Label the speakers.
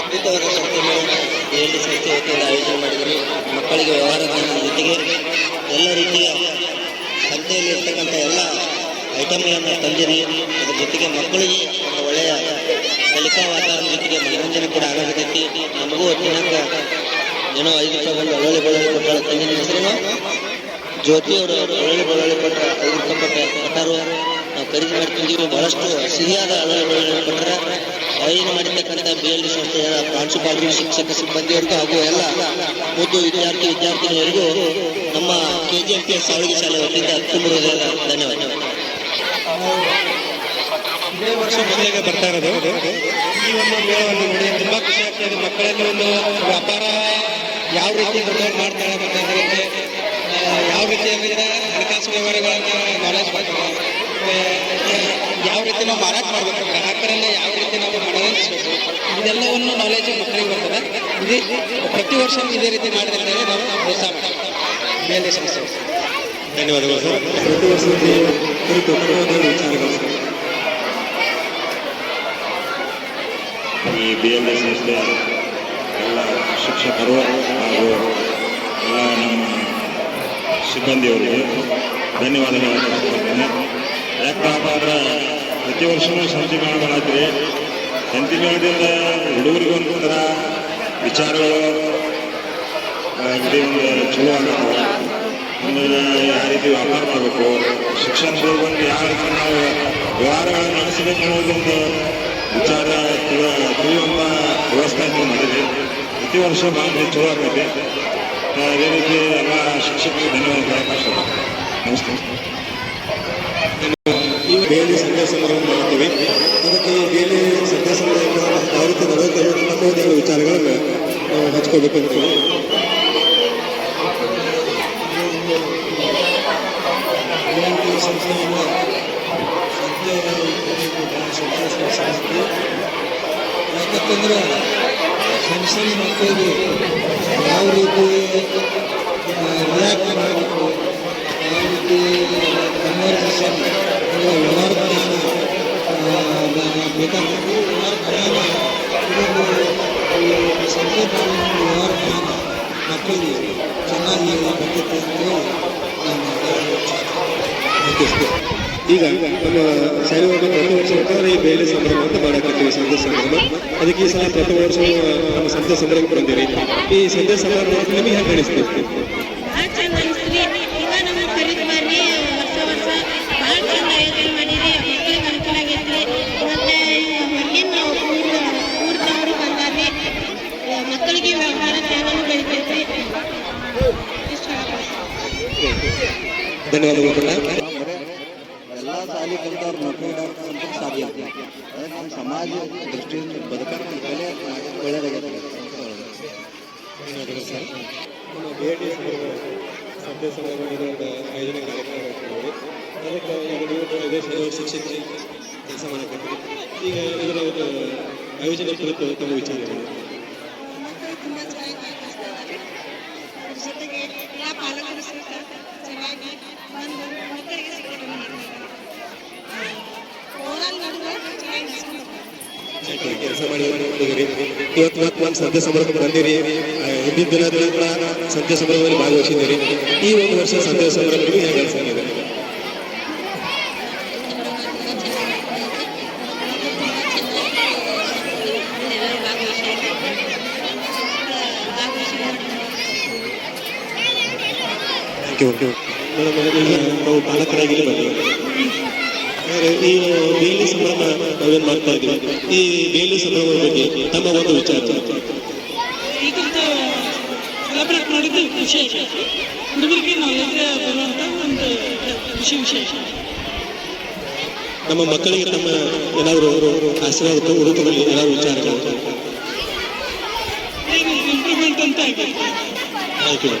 Speaker 1: ಅದ್ಭುತವಾದ ಸಂಸ್ಥೆಗಳನ್ನು ಎಲ್ಲಿ ಸಂಸ್ಥೆ ವತಿಯಿಂದ ಆಯೋಜನೆ ಮಾಡಿದರೆ ಮಕ್ಕಳಿಗೆ ವ್ಯವಹಾರ ಜ್ಞಾನದ ಜೊತೆಗೆ ಎಲ್ಲ ರೀತಿಯ ಸಂಸ್ಥೆಯಲ್ಲಿ ಇರ್ತಕ್ಕಂಥ ಎಲ್ಲ ಐಟಮ್ಗಳನ್ನು ತಂದಿರಿ. ಅದರ ಜೊತೆಗೆ ಮಕ್ಕಳಿಗೆ ಒಂದು ಒಳ್ಳೆಯ ಕಲಿಕಾ ವಾತಾವರಣ ಜೊತೆಗೆ ಮನೋರಂಜನೆ ಕೂಡ ಆಗತೈತಿ. ನಮಗೂ ದಿನಕ್ಕೆ ಏನೋ 5 ರೂಪಾಯಿ ಬಂದು ಒಳ್ಳೊಳ್ಳೆ ಬಳ್ಳೊಳ್ಳಿ ಕೊಟ್ಟಾಳ. ತಂಗಿನ ಹೆಸರೇನು ಜ್ಯೋತಿಯವರು ಒಳ್ಳೊಳ್ಳೆ ಬಳ್ಳೊಳ್ಳಿ ಕೊಟ್ಟರೆ 5 ರೂಪಾಯಿ ಕೊಟ್ಟರು. ನಾವು ಖರೀದಿ ಮಾಡ್ತಿದ್ದೀವಿ. ಬಹಳಷ್ಟು ಸಿಹಿಯಾದ ಒಳ್ಳೊಳ್ಳೆ ಬಳ್ಳೊಳ್ಳಿ ಕೊಟ್ಟರೆ ಆಯೋಜನೆ ಮಾಡಿರ್ತಕ್ಕಂಥ BLD ಸಂಸ್ಥೆಯ ಪ್ರಾಂಶುಪಾಲರು, ಶಿಕ್ಷಕ ಸಿಬ್ಬಂದಿಯವರಿಗೂ ಹಾಗೂ ಎಲ್ಲ ಓದು ವಿದ್ಯಾರ್ಥಿಗಳಿಗೂ ನಮ್ಮ KGMPS ಸಾವಳಗಿ ಶಾಲೆ ವತಿಯಿಂದ ತುಂಬ ಧನ್ಯವಾದ.
Speaker 2: ಇದೇ ವರ್ಷ ಮೊದಲಿಗೆ ಬರ್ತಾ ಇರೋದು. ಈ ಒಂದು ಮೇಳವನ್ನು ನೋಡಿ ತುಂಬಾ ಖುಷಿ ಆಗ್ತಾ ಇದೆ. ಮಕ್ಕಳಲ್ಲಿ ಒಂದು ವ್ಯಾಪಾರ ಯಾವ ರೀತಿ ದೊಡ್ಡವ್ರು ಮಾಡ್ತಾರೆ ಮತ್ತು ಅದರಲ್ಲಿ ಯಾವ ರೀತಿ ಅಂದರೆ ಹಣಕಾಸು ವ್ಯವಹಾರಗಳನ್ನು ನಾಲೆಜ್ ಮಾಡ್ತಾರೆ. ಯಾವ ರೀತಿ ನಾವು ಮಾರಾಟ ಮಾಡಬೇಕು, ಗ್ರಾಹಕರನ್ನ ಯಾವ ರೀತಿ ನಾವು ಮನವೊಲಿಸಬೇಕು, ಇದೆಲ್ಲವನ್ನು ನಾಲೆಜ್ ಮಕ್ಕಳಿಗೆ ಬರ್ತದೆ. ಪ್ರತಿ ವರ್ಷ ಇದೇ ರೀತಿ ಮಾಡಿದ್ರೆ ನಾವು ಪ್ರೋತ್ಸಾಹ ಮಾಡ್ತೀವಿ. BLD ಸಂಸ್ಥೆ.
Speaker 3: ಧನ್ಯವಾದಗಳು ಸರ್. ಪ್ರತಿ ವರ್ಷದಲ್ಲಿ ವಿಚಾರಗಳು ಈ BLD ಸಂಸ್ಥೆಯ ಎಲ್ಲ ಶಿಕ್ಷಕರು ಹಾಗೂ ಎಲ್ಲ ನಮ್ಮ ಸಿಬ್ಬಂದಿಯವರಿಗೆ ಧನ್ಯವಾದಗಳು ಅರ್ಪಿಸ್ಕೊಳ್ತೇನೆ. ಯಾಕಪ್ಪ ಅಂದ್ರೆ ಪ್ರತಿ ವರ್ಷವೂ ಸಂಸ್ಥೆ ಮೇಳಗಳಾಗ್ರಿ. ಸಂತೆ ಮೇಳದಿಂದ ಹುಡುಗರಿಗೆ ಒಂಥರ ವಿಚಾರಗಳು ಇಡೀ ಒಂದು ಚಲೋ ಆಗಬೇಕು. ಒಂದು ಯಾವ ರೀತಿ ವ್ಯಾಪಾರ ಮಾಡಬೇಕು, ಶಿಕ್ಷಣದಲ್ಲಿ ಬಂದು ಯಾವ ರೀತಿ ನಾವು ವ್ಯವಹಾರಗಳನ್ನು ನಡೆಸಬೇಕು ಅನ್ನೋದೊಂದು ವಿಚಾರ ತಿಳಿಯುವಂಥ ವ್ಯವಸ್ಥೆ ಮಾಡಿದೆ. ಪ್ರತಿ ವರ್ಷ ಭಾಳ ಚಲೋ ಆಗೈತೆ. ಅದೇ ರೀತಿ ಎಲ್ಲ ಶಿಕ್ಷಕರಿಗೆ ಧನ್ಯವಾದಗಳು. ನಮಸ್ಕಾರ.
Speaker 2: ಈ BLD ಸಂಧ್ಯಾ ಸಮಾರಂಭ ಮಾಡ್ತೀವಿ. ಅದಕ್ಕೆ ಈ BLD ಸಂಧ್ಯಾ ಸಮಾರಂಭ ಯಾವ ರೀತಿ ನಡೆಯುತ್ತೆ ಅನ್ನೋದೆಲ್ಲ ವಿಚಾರಗಳನ್ನು ನಾವು ಹಂಚ್ಕೋಬೇಕು ಅಂತೀವಿ. ಸಂಸ್ಥೆಯಿಂದ ಸಂಸ್ಥೆ ಯಾಕಂತಂದ್ರೆ ಸಣ್ಣ ಸಣ್ಣ ಮಕ್ಕಳಿಗೆ ಯಾವ ರೀತಿ ರಿಯಾಕ್ಟ್ ಮಾಡಬೇಕು, ಯಾವ ರೀತಿ ಕನ್ವರ್ಸೇಷನ್ ವ್ಯವಹಾರ ಜ್ಞಾನ ಬೇಕಾಗ್ತದೆ. ವ್ಯವಹಾರ ಜ್ಞಾನ ಸಂಸ್ಥೆ ವ್ಯವಹಾರ ಜ್ಞಾನ ಮಕ್ಕಳಿಗೆ ಚೆನ್ನಾಗಿ ಬಂದಿತ್ತು ಅಂತ ಈಗ ನಮ್ಮ ಶಾಲೆ ಪ್ರತಿ ವರ್ಷ ಈ BLD ಸಂಭ್ರಮ ಅಂತ ಮಾಡಾಕತ್ತೀವಿ. ಸಂಧ್ಯಾ ಸಂಭ್ರಮ. ಅದಕ್ಕೆ ಈ ಸಲ ಪ್ರತಿ ವರ್ಷ ನಮ್ಮ ಸಂಧ್ಯಾ ಸಂಭ್ರಮಕ್ಕೆ ಬಂದಿರಿ. ಈ ಸಂಧ್ಯಾ ಸಂಭ್ರಮ ನಿಮಗೆ ಹೆಂಗೆ ಅನಿಸ್ತೈತಿ?
Speaker 4: ಮಕ್ಕಳಿಗೆ ವ್ಯವಹಾರ ಜ್ಞಾನನೂ ಬೆಳಿತೈತಿ.
Speaker 2: ಧನ್ಯವಾದಗಳು.
Speaker 1: ಎಲ್ಲ ಶಾಲೆ ಕಲಿತವ್ರು ನೌಕರಿ ಅಂತ ಸಾಧ್ಯ. ಅದಕ್ಕೆ ನಮ್ಮ ಸಮಾಜ ದೃಷ್ಟಿಯಿಂದ ಬದುಕಕ್ಕೆ ಒಳ್ಳೆಯದಾಗಿದೆ.
Speaker 2: ಧನ್ಯವಾದಗಳು ಸರ್. ನಮ್ಮ BLD ಸಂಧ್ಯಾ ಸಂಭ್ರಮ ಆಯೋಜನೆ ಕಾರ್ಯಕ್ರಮ ಅದಕ್ಕೆ ಈಗ ನೀವು ಶಿಕ್ಷಕರಿಗೆ ಕೆಲಸ ಮಾಡಬೇಕು. ಈಗ ಇದರ ಆಯೋಜನೆ ಕುರಿತು ತಮ್ಮ ವಿಚಾರಗಳು?
Speaker 4: ತುಂಬ ಚೆನ್ನಾಗಿ ಜೊತೆಗೆ ಎಲ್ಲ ಪಾಲಕರು ಸಹಿತ ಚೆನ್ನಾಗಿ ಒಂದು ಮಕ್ಕಳಿಗೆ ಓವರಾಲ್ ನಡುವೆ ಚೆನ್ನಾಗಿ
Speaker 2: ಕೆಲಸ ಮಾಡಿ ಇವತ್ತು ಒಂದು ಸಂಧ್ಯಾ ಸಂಭ್ರಮಕ್ಕೆ ಬಂದಿರಿ. ಹಿಂದಿನ ದಿನದಲ್ಲಿ ಕೂಡ ಸಂಧ್ಯಾ ಸಂಭ್ರಮದಲ್ಲಿ ಭಾಗವಹಿಸಿದ್ದೀರಿ. ಈ ಒಂದು ವರ್ಷ ಸಂಧ್ಯಾ ಸಂಭ್ರಮಕ್ಕೆ ಹೇಗೆ ಅನಿಸಿದೆ? ನಾವು ಪಾಲಕರಾಗಿ ಬಂದೆವು. ಈ BLD ಸಂಭ್ರಮ ನಾವೇನು ಮಾಡ್ತಾ ಇದ್ದೀವಿ. ಈ BLD ಸಂಭ್ರಮದ ಬಗ್ಗೆ ತಮ್ಮ ಒಂದು ವಿಚಾರ?
Speaker 5: ಈಗಂತೂ ಸೆಲೆಬ್ರೇಟ್ ಮಾಡಿದ್ದು ವಿಶೇಷ. ಹುಡುಗರಿಗೆ ನಾಲೆಜ್ ಬರುವಂಥ ಒಂದು ವಿಶೇಷ.
Speaker 2: ನಮ್ಮ ಮಕ್ಕಳಿಗೆ ತಮ್ಮ ಏನಾದರೂ ಆಶೀರ್ವಾದ ಹುಡುಕದಲ್ಲಿ ಏನಾದ್ರು ವಿಚಾರಗಳು?
Speaker 5: ಇಂಪ್ರೂವ್ಮೆಂಟ್ ಅಂತ ಆಗಿದೆ.
Speaker 2: Thank you.